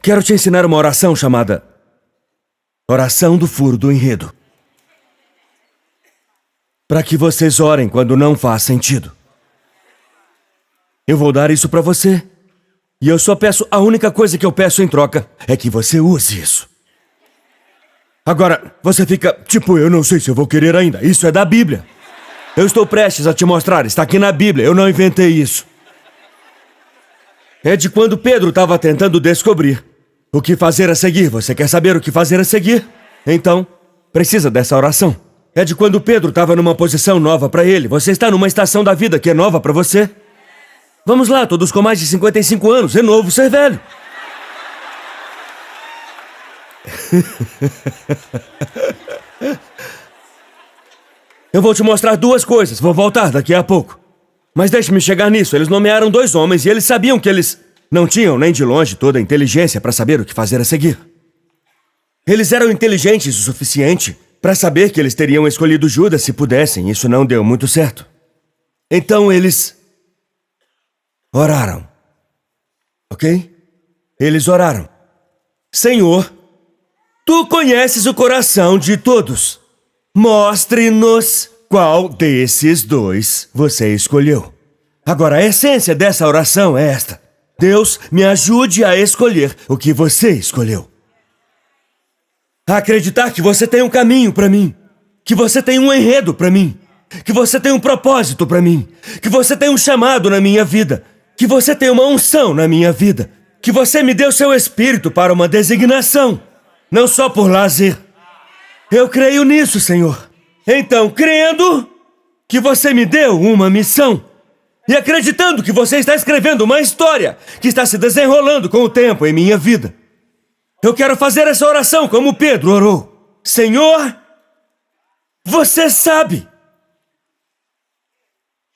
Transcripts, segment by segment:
Quero te ensinar uma oração chamada Oração do Furo do Enredo. Para que vocês orem quando não faz sentido. Eu vou dar isso para você. E eu só peço, a única coisa que eu peço em troca é que você use isso. Agora, você fica, tipo, eu não sei se eu vou querer ainda. Isso é da Bíblia. Eu estou prestes a te mostrar, está aqui na Bíblia, eu não inventei isso. É de quando Pedro estava tentando descobrir o que fazer a seguir. Você quer saber o que fazer a seguir? Então, precisa dessa oração. É de quando Pedro estava numa posição nova para ele. Você está numa estação da vida que é nova para você. Vamos lá, todos com mais de 55 anos. É novo ser velho. Eu vou te mostrar duas coisas. Vou voltar daqui a pouco. Mas deixe-me chegar nisso. Eles nomearam 2 homens e eles sabiam que eles não tinham nem de longe toda a inteligência para saber o que fazer a seguir. Eles eram inteligentes o suficiente para saber que eles teriam escolhido Judas se pudessem. Isso não deu muito certo. Então eles oraram. Ok? Eles oraram. Senhor, Tu conheces o coração de todos. Mostre-nos qual desses 2 você escolheu. Agora, a essência dessa oração é esta. Deus, me ajude a escolher o que você escolheu. A acreditar que você tem um caminho para mim. Que você tem um enredo para mim. Que você tem um propósito para mim. Que você tem um chamado na minha vida. Que você tem uma unção na minha vida. Que você me deu seu espírito para uma designação. Não só por lazer. Eu creio nisso, Senhor. Então, crendo que você me deu uma missão e acreditando que você está escrevendo uma história que está se desenrolando com o tempo em minha vida, eu quero fazer essa oração como Pedro orou. Senhor, você sabe.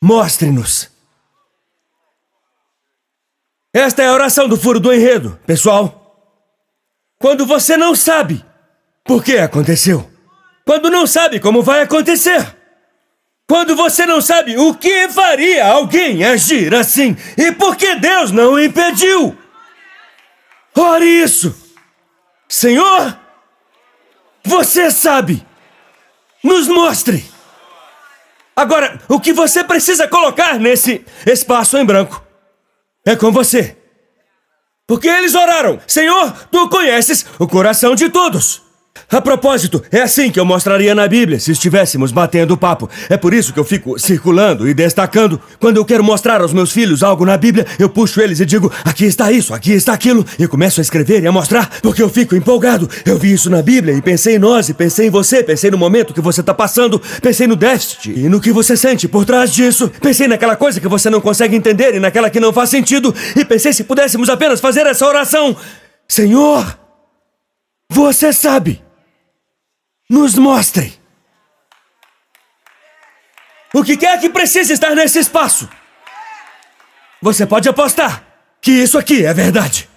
Mostre-nos. Esta é a oração do furo do enredo, pessoal. Quando você não sabe por que aconteceu. Quando não sabe como vai acontecer. Quando você não sabe o que faria alguém agir assim. E por que Deus não o impediu. Ore isso. Senhor, você sabe. Nos mostre. Agora, o que você precisa colocar nesse espaço em branco é com você. Porque eles oraram. Senhor, Tu conheces o coração de todos. A propósito, é assim que eu mostraria na Bíblia se estivéssemos batendo papo. É por isso que eu fico circulando e destacando. Quando eu quero mostrar aos meus filhos algo na Bíblia, eu puxo eles e digo, aqui está isso, aqui está aquilo. E começo a escrever e a mostrar, porque eu fico empolgado. Eu vi isso na Bíblia e pensei em nós, e pensei em você, pensei no momento que você está passando, pensei no déficit e no que você sente por trás disso. Pensei naquela coisa que você não consegue entender e naquela que não faz sentido. E pensei se pudéssemos apenas fazer essa oração. Senhor, você sabe. Nos mostre. O que quer que precise estar nesse espaço. Você pode apostar que isso aqui é verdade.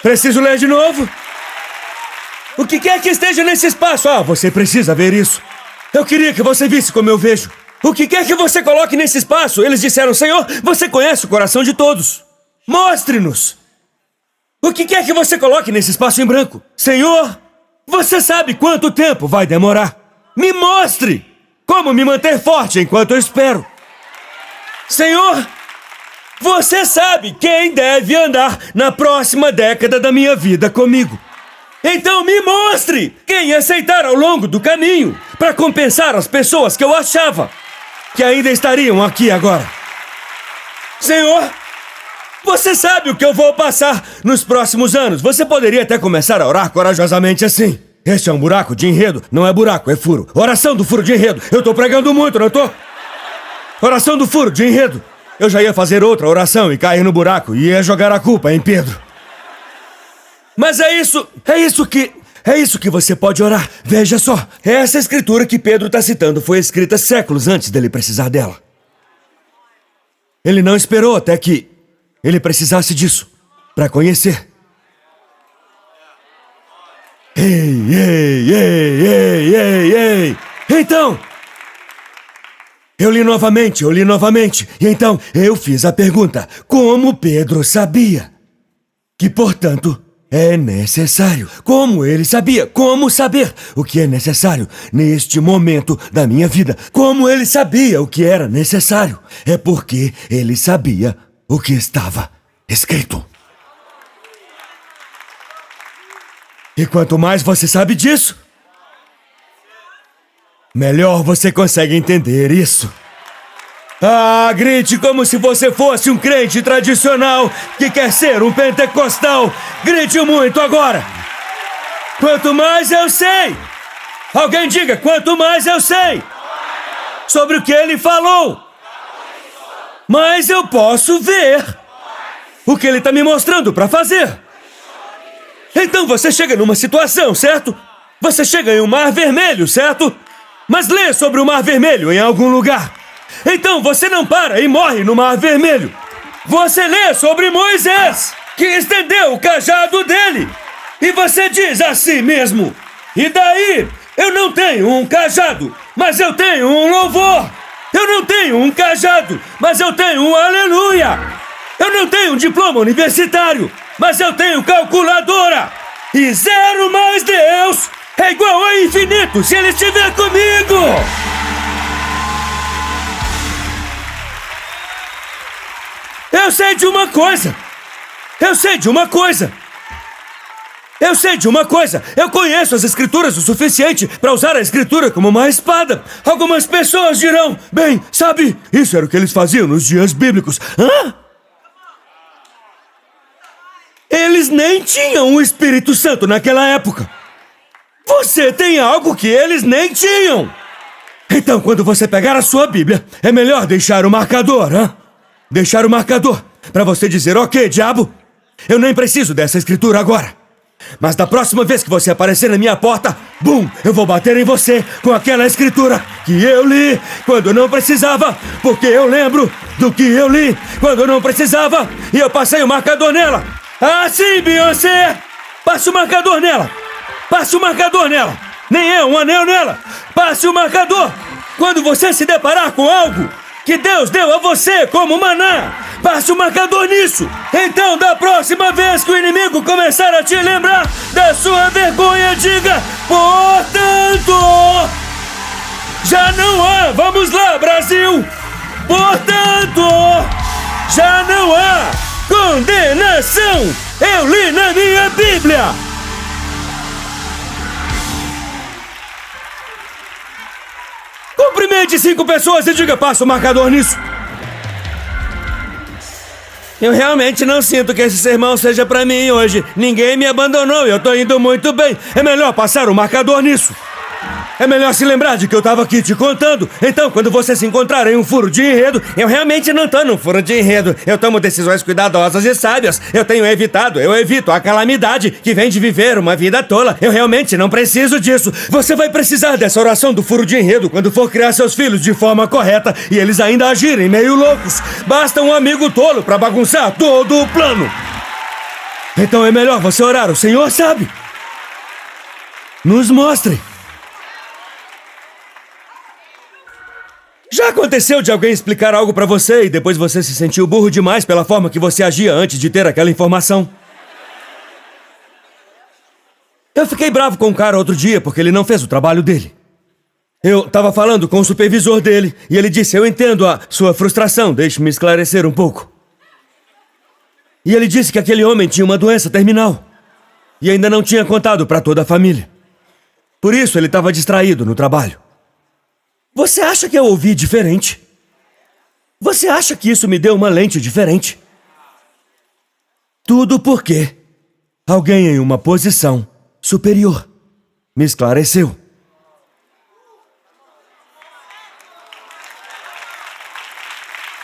Preciso ler de novo? O que quer que esteja nesse espaço. Ah, você precisa ver isso. Eu queria que você visse como eu vejo. O que quer que você coloque nesse espaço. Eles disseram, Senhor, você conhece o coração de todos. Mostre-nos. O que quer que você coloque nesse espaço em branco? Senhor, você sabe quanto tempo vai demorar. Me mostre como me manter forte enquanto eu espero. Senhor, você sabe quem deve andar na próxima década da minha vida comigo. Então me mostre quem aceitar ao longo do caminho para compensar as pessoas que eu achava que ainda estariam aqui agora. Senhor, você sabe o que eu vou passar nos próximos anos. Você poderia até começar a orar corajosamente assim. Este é um buraco de enredo. Não é buraco, é furo. Oração do furo de enredo. Eu tô pregando muito, não tô? Oração do furo de enredo. Eu já ia fazer outra oração e cair no buraco. E ia jogar a culpa em Pedro. Mas é isso que você pode orar. Veja só. Essa escritura que Pedro está citando foi escrita séculos antes dele precisar dela. Ele não esperou até que ele precisasse disso para conhecer. Ei. Então, eu li novamente. E então, eu fiz a pergunta. Como Pedro sabia? Que, portanto, é necessário. Como ele sabia? Como saber o que é necessário neste momento da minha vida? Como ele sabia o que era necessário? É porque ele sabia o que estava escrito. E quanto mais você sabe disso, melhor você consegue entender isso. Ah, grite como se você fosse um crente tradicional que quer ser um pentecostal. Grite muito agora. Quanto mais eu sei. Alguém diga, quanto mais eu sei sobre o que ele falou, mais eu posso ver o que ele está me mostrando para fazer. Então você chega numa situação, certo? Você chega em um mar vermelho, certo? Mas lê sobre o mar vermelho em algum lugar. Então você não para e morre no mar vermelho. Você lê sobre Moisés, que estendeu o cajado dele. E você diz a si mesmo, e daí? Eu não tenho um cajado, mas eu tenho um louvor. Eu não tenho um cajado, mas eu tenho um aleluia. Eu não tenho um diploma universitário, mas eu tenho calculadora. E 0 mais Deus é igual a infinito se ele estiver comigo. Eu sei de uma coisa. Eu conheço as escrituras o suficiente para usar a escritura como uma espada. Algumas pessoas dirão, bem, sabe, isso era o que eles faziam nos dias bíblicos. Hã? Eles nem tinham o Espírito Santo naquela época. Você tem algo que eles nem tinham. Então, quando você pegar a sua Bíblia, é melhor deixar o marcador, hã? Deixar o marcador para você dizer, ok, diabo, eu nem preciso dessa escritura agora. Mas da próxima vez que você aparecer na minha porta, bum, eu vou bater em você com aquela escritura que eu li quando não precisava, porque eu lembro do que eu li quando não precisava e eu passei o marcador nela. Ah, sim, Beyoncé! Passe o marcador nela! Passe o marcador nela! Nem é um anel nela! Passe o marcador! Quando você se deparar com algo que Deus deu a você como maná, passe o marcador nisso. Então, da próxima vez que o inimigo começar a te lembrar da sua vergonha, diga, portanto, já não há, vamos lá, Brasil, portanto, já não há condenação. Eu li na minha Bíblia. Cumprimente 5 pessoas e diga, passa o marcador nisso. Eu realmente não sinto que esse sermão seja pra mim hoje. Ninguém me abandonou e eu tô indo muito bem. É melhor passar o marcador nisso. É melhor se lembrar de que eu tava aqui te contando. Então, quando você se encontrar em um furo de enredo, eu realmente não tô num furo de enredo. Eu tomo decisões cuidadosas e sábias. Eu evito a calamidade que vem de viver uma vida tola. Eu realmente não preciso disso. Você vai precisar dessa oração do furo de enredo quando for criar seus filhos de forma correta e eles ainda agirem meio loucos. Basta um amigo tolo pra bagunçar todo o plano. Então é melhor você orar. O Senhor sabe. Nos mostre. Já aconteceu de alguém explicar algo pra você e depois você se sentiu burro demais pela forma que você agia antes de ter aquela informação? Eu fiquei bravo com um cara outro dia porque ele não fez o trabalho dele. Eu tava falando com o supervisor dele e ele disse, eu entendo a sua frustração, deixe-me esclarecer um pouco. E ele disse que aquele homem tinha uma doença terminal e ainda não tinha contado pra toda a família. Por isso ele estava distraído no trabalho. Você acha que eu ouvi diferente? Você acha que isso me deu uma lente diferente? Tudo porque alguém em uma posição superior me esclareceu.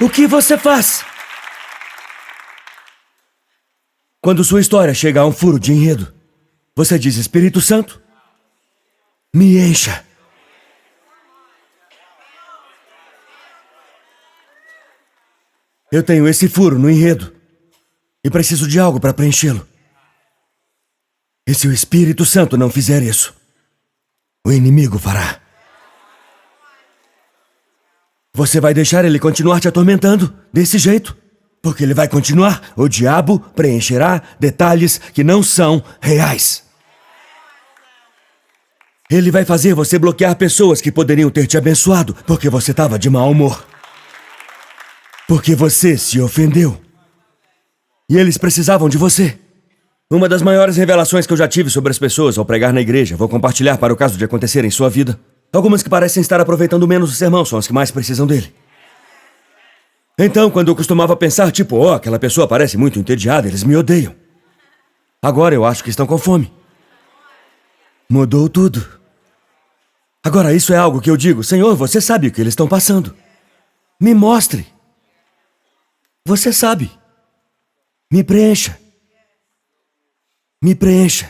O que você faz quando sua história chega a um furo de enredo? Você diz, Espírito Santo, me encha. Eu tenho esse furo no enredo e preciso de algo para preenchê-lo. E se o Espírito Santo não fizer isso, o inimigo fará. Você vai deixar ele continuar te atormentando desse jeito? Porque ele vai continuar. O diabo preencherá detalhes que não são reais. Ele vai fazer você bloquear pessoas que poderiam ter te abençoado porque você estava de mau humor. Porque você se ofendeu. E eles precisavam de você. Uma das maiores revelações que eu já tive sobre as pessoas ao pregar na igreja, vou compartilhar para o caso de acontecer em sua vida. Algumas que parecem estar aproveitando menos o sermão são as que mais precisam dele. Então, quando eu costumava pensar, tipo, aquela pessoa parece muito entediada, eles me odeiam. Agora eu acho que estão com fome. Mudou tudo. Agora, isso é algo que eu digo, Senhor, você sabe o que eles estão passando. Me mostre. Você sabe. Me preencha. Me preencha.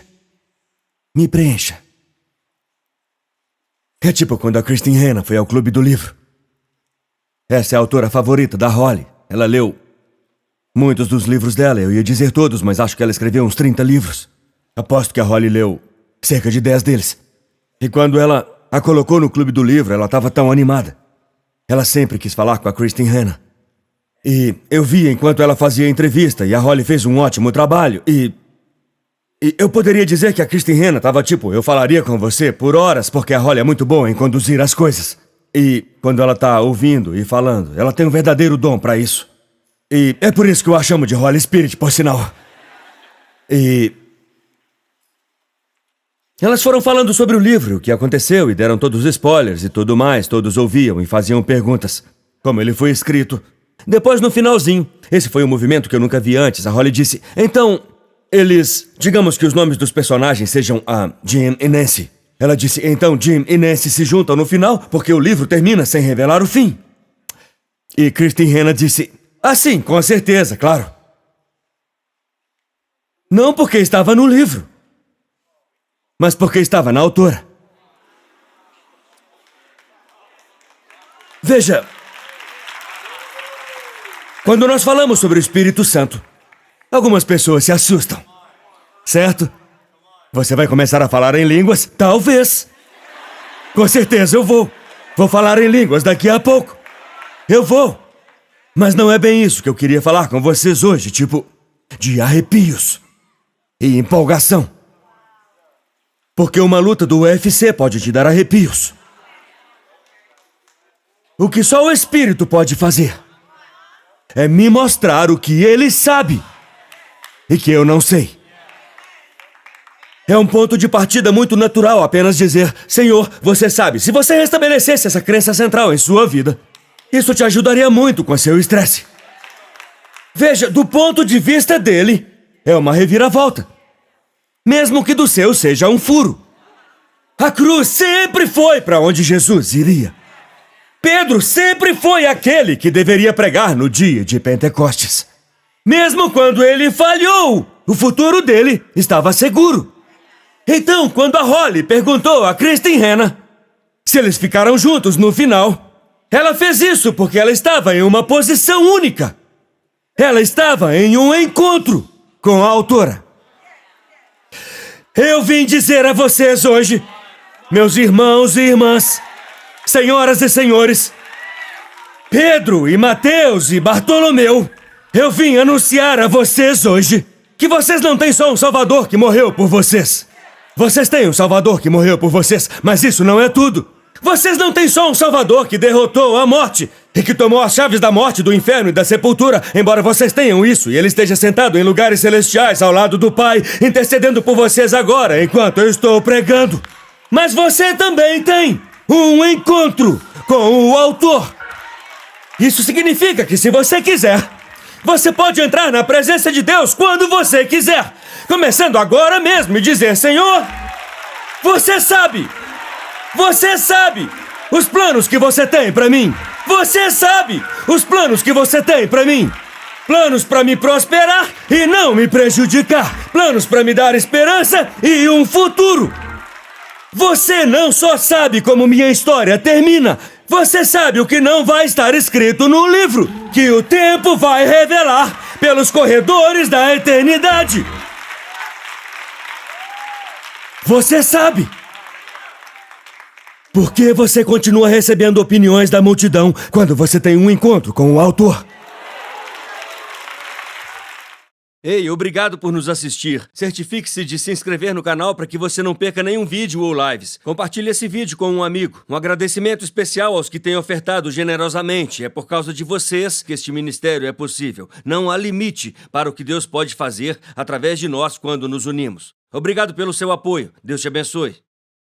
Me preencha. É tipo quando a Christine Hanna foi ao Clube do Livro. Essa é a autora favorita da Holly. Ela leu muitos dos livros dela. Eu ia dizer todos, mas acho que ela escreveu uns 30 livros. Aposto que a Holly leu cerca de 10 deles. E quando ela a colocou no Clube do Livro, ela estava tão animada. Ela sempre quis falar com a Christine Hanna. E eu vi enquanto ela fazia a entrevista, e a Holly fez um ótimo trabalho, e eu poderia dizer que a Christine Hanna estava tipo, eu falaria com você por horas, porque a Holly é muito boa em conduzir as coisas. E quando ela tá ouvindo e falando, ela tem um verdadeiro dom para isso. E é por isso que eu a chamo de Holy Spirit, por sinal. E elas foram falando sobre o livro, o que aconteceu, e deram todos os spoilers e tudo mais. Todos ouviam e faziam perguntas, como ele foi escrito. Depois, no finalzinho, esse foi um movimento que eu nunca vi antes, a Holly disse, então, digamos que os nomes dos personagens sejam a Jim e Nancy. Ela disse, então Jim e Nancy se juntam no final, porque o livro termina sem revelar o fim. E Christine Hanna disse, sim, com certeza, claro. Não porque estava no livro, mas porque estava na autora. Veja, quando nós falamos sobre o Espírito Santo, algumas pessoas se assustam, certo? Você vai começar a falar em línguas? Talvez. Com certeza eu vou. Vou falar em línguas daqui a pouco. Eu vou. Mas não é bem isso que eu queria falar com vocês hoje, tipo, de arrepios e empolgação. Porque uma luta do UFC pode te dar arrepios. O que só o Espírito pode fazer é me mostrar o que ele sabe e que eu não sei. É um ponto de partida muito natural apenas dizer, Senhor, você sabe, se você restabelecesse essa crença central em sua vida, isso te ajudaria muito com seu estresse. Veja, do ponto de vista dele, é uma reviravolta. Mesmo que do seu seja um furo. A cruz sempre foi para onde Jesus iria. Pedro sempre foi aquele que deveria pregar no dia de Pentecostes. Mesmo quando ele falhou, o futuro dele estava seguro. Então, quando a Holly perguntou a Christine Hanna se eles ficaram juntos no final, ela fez isso porque ela estava em uma posição única. Ela estava em um encontro com a autora. Eu vim dizer a vocês hoje, meus irmãos e irmãs, senhoras e senhores, Pedro e Mateus e Bartolomeu, eu vim anunciar a vocês hoje que vocês não têm só um Salvador que morreu por vocês. Vocês têm um Salvador que morreu por vocês, mas isso não é tudo. Vocês não têm só um Salvador que derrotou a morte e que tomou as chaves da morte, do inferno e da sepultura, embora vocês tenham isso e ele esteja sentado em lugares celestiais ao lado do Pai, intercedendo por vocês agora enquanto eu estou pregando. Mas você também tem um encontro com o Autor. Isso significa que se você quiser, você pode entrar na presença de Deus quando você quiser, começando agora mesmo e dizer, Senhor, você sabe os planos que você tem para mim. Você sabe os planos que você tem para mim. Planos para me prosperar e não me prejudicar. Planos para me dar esperança e um futuro. Você não só sabe como minha história termina, você sabe o que não vai estar escrito no livro, que o tempo vai revelar pelos corredores da eternidade. Você sabe. Por que você continua recebendo opiniões da multidão quando você tem um encontro com o Autor? Ei, obrigado por nos assistir. Certifique-se de se inscrever no canal para que você não perca nenhum vídeo ou lives. Compartilhe esse vídeo com um amigo. Um agradecimento especial aos que têm ofertado generosamente. É por causa de vocês que este ministério é possível. Não há limite para o que Deus pode fazer através de nós quando nos unimos. Obrigado pelo seu apoio. Deus te abençoe.